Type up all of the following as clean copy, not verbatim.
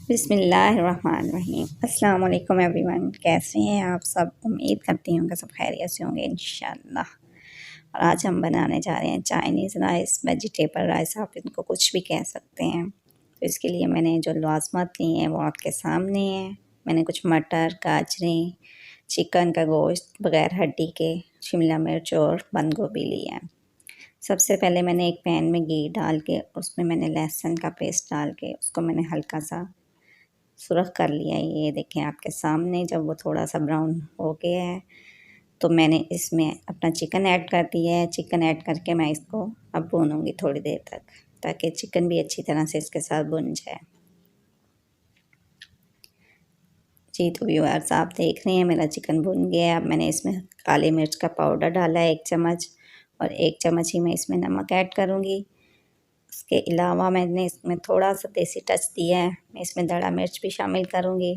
बिस्मिल्लाहिर्रहमानिर्रहीम। अस्सलाम वालेकुम एवरीवन, कैसे हैं आप सब? उम्मीद करती हूँ कि सब खैरियत से होंगे इंशाल्लाह। और आज हम बनाने जा रहे हैं चाइनीज़ राइस, वेजिटेबल राइस, आप इनको कुछ भी कह सकते हैं। तो इसके लिए मैंने जो लाज़मत ली हैं वो आपके सामने हैं। मैंने कुछ मटर, गाजरें, चिकन का गोश्त बग़ैर हड्डी के, शिमला मिर्च और बंद गोभी लिया है। सबसे पहले मैंने एक पैन में घी डाल के उसमें मैंने लहसुन का पेस्ट डाल के उसको मैंने हल्का सा सुरख कर लिया है। ये देखें आपके सामने, जब वो थोड़ा सा ब्राउन हो गया है तो मैंने इसमें अपना चिकन ऐड कर दिया है। चिकन ऐड करके मैं इसको अब भूनूंगी थोड़ी देर तक, ताकि चिकन भी अच्छी तरह से इसके साथ भुन जाए। जी तो व्यूअर्स, आप देख रहे हैं मेरा चिकन भुन गया है। अब मैंने इसमें काली मिर्च का पाउडर डाला है 1 चम्मच, और 1 चम्मच ही मैं इसमें नमक ऐड करूँगी। उसके अलावा मैंने इसमें थोड़ा सा देसी टच दिया है, मैं इसमें दड़ा मिर्च भी शामिल करूँगी,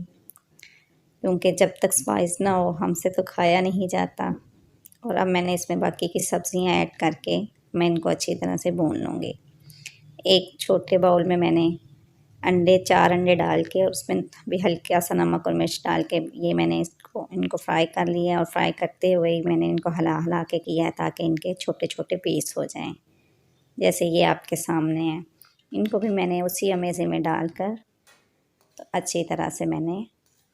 क्योंकि जब तक स्पाइस ना हो हमसे तो खाया नहीं जाता। और अब मैंने इसमें बाकी की सब्ज़ियाँ ऐड करके मैं इनको अच्छी तरह से भून लूँगी। एक छोटे बाउल में मैंने 4 अंडे डाल के उसमें भी हल्का सा नमक और मिर्च डाल के ये मैंने इनको फ्राई कर लिया, और फ्राई करते हुए ही मैंने इनको हिला हिला के किया है ताकि इनके छोटे छोटे पीस हो जाएं, जैसे ये आपके सामने है। इनको भी मैंने उसी अमेज़े में डालकर तो अच्छी तरह से मैंने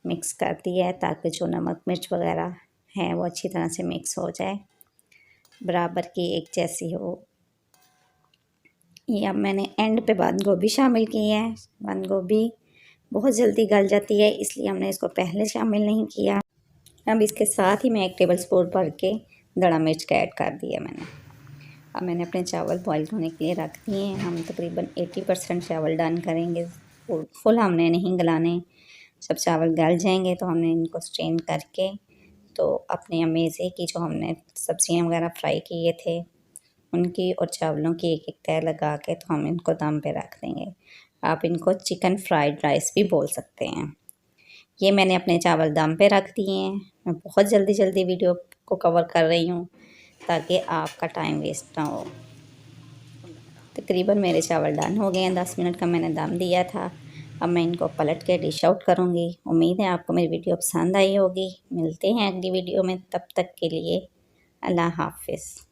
मिक्स कर दिया है, ताकि जो नमक मिर्च वगैरह है वो अच्छी तरह से मिक्स हो जाए, बराबर की एक जैसी हो। ये अब मैंने एंड पे बंद गोभी शामिल की है। बंद गोभी बहुत जल्दी गल जाती है, इसलिए हमने इसको पहले शामिल नहीं किया। अब इसके साथ ही मैं 1 टेबल स्पून भर के दड़ा मिर्च का ऐड कर दिया मैंने। अब मैंने अपने चावल बॉईल होने के लिए रख दिए हैं। हम तकरीबन 80% चावल डन करेंगे, फुल हमने नहीं गलाने। जब चावल गल जाएंगे तो हमने इनको स्ट्रेन करके तो अपने अमेज़े की जो हमने सब्ज़ियाँ वगैरह फ्राई किए थे उनकी और चावलों की एक एक तह लगा के तो हम इनको दम पे रख देंगे। आप इनको चिकन फ्राइड राइस भी बोल सकते हैं। ये मैंने अपने चावल दम पे रख दिए हैं। मैं बहुत जल्दी जल्दी वीडियो को कवर कर रही हूँ ताकि आपका टाइम वेस्ट ना हो। तकरीबन मेरे चावल डन हो गए हैं, 10 मिनट का मैंने दम दिया था। अब मैं इनको पलट के डिश आउट करूँगी। उम्मीद है आपको मेरी वीडियो पसंद आई होगी। मिलते हैं अगली वीडियो में, तब तक के लिए अल्लाह हाफ़िज़।